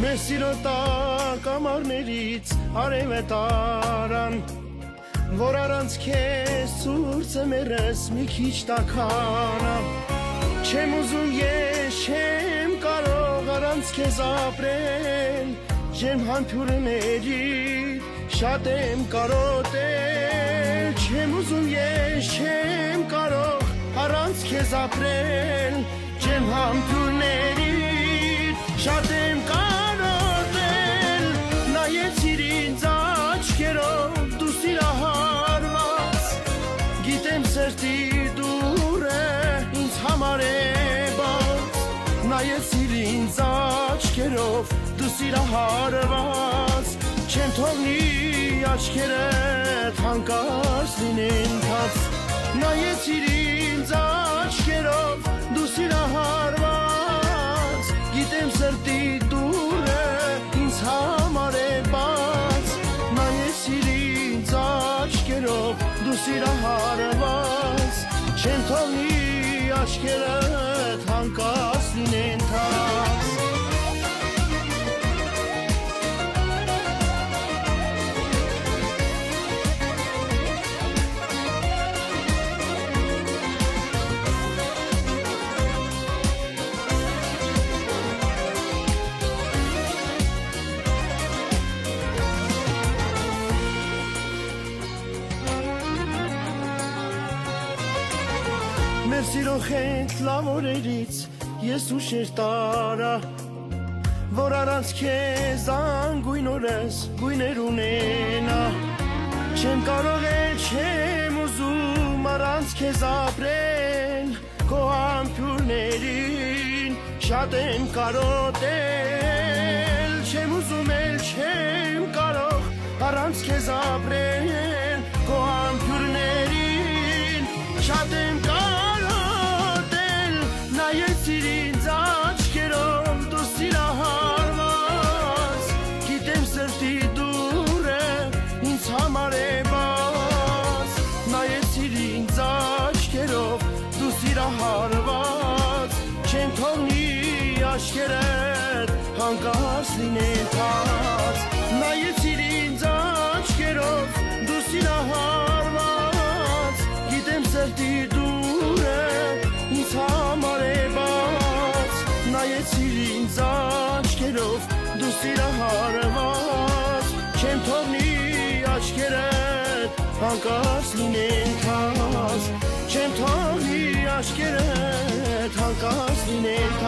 Մեր սիրո տակ ամառներից արև է տարան, որ առանց քեզ ցուրտ է մերս մի քիչ տաքանա։ Չեմ ուզում ես, չեմ կարող առանց քեզ ապրել, Չեմ համբուրների, շատ եմ կարոտել, Չեմ ուզում ես, չեմ կարող առանց քեզ ապրել, Չեմ համբուրների, շատ եմ կարոտել, նայեցիր ինձ աչքերով, դու սիրահարված, գիտեմ սրտի դուրը ինձ համար է բաց, նայեցիր ինձ աչքերով, դու սիրահարված, չեմ թողնի աչքերդ հանկարծ լինեն թաց, նայեցիր ինձ աչքերով, դու սիրահարված, գիտեմ սրտի դուրը ինձ համար է բաց, նայեցիր ինձ աչքերով, դու սիրահարված, չեմ թողնի աչքերդ հանկարծ լինեն թաց։ Մեր սիրո խենթ լավ օրերից ես ուշեր տարա, որ առանց քեզ անգույն օրս գույներ ունենա, չեմ կարող էլ չեմ ուզում առանց քեզ ապրել, քո համբուրներին շատ եմ կարոտել, չեմ ուզում էլ չեմ կարող առանց քեզ ապրել, քո համբուրներին շատ եմ նայեցիր ինձ աչքերով, դու սիրահարված, գիտեմ սրտի դուրը ինձ համար է բաց, նայեցիր ինձ աչքերով, դու սիրահարված, չեմ թողնի աչքերդ հանկարծ լինեն թաց, նայեցիր ինձ աչքերով, դու սիրահարված, գիտեմ սրտի դուրը ինձ համար է բաց, նայեցիր ինձ աչքերով, դու սիրահարված, չեմ թողնի աչքերդ հանկարծ լինեն թաց, չեմ թողնի աչքերդ հանկարծ լինեն թաց։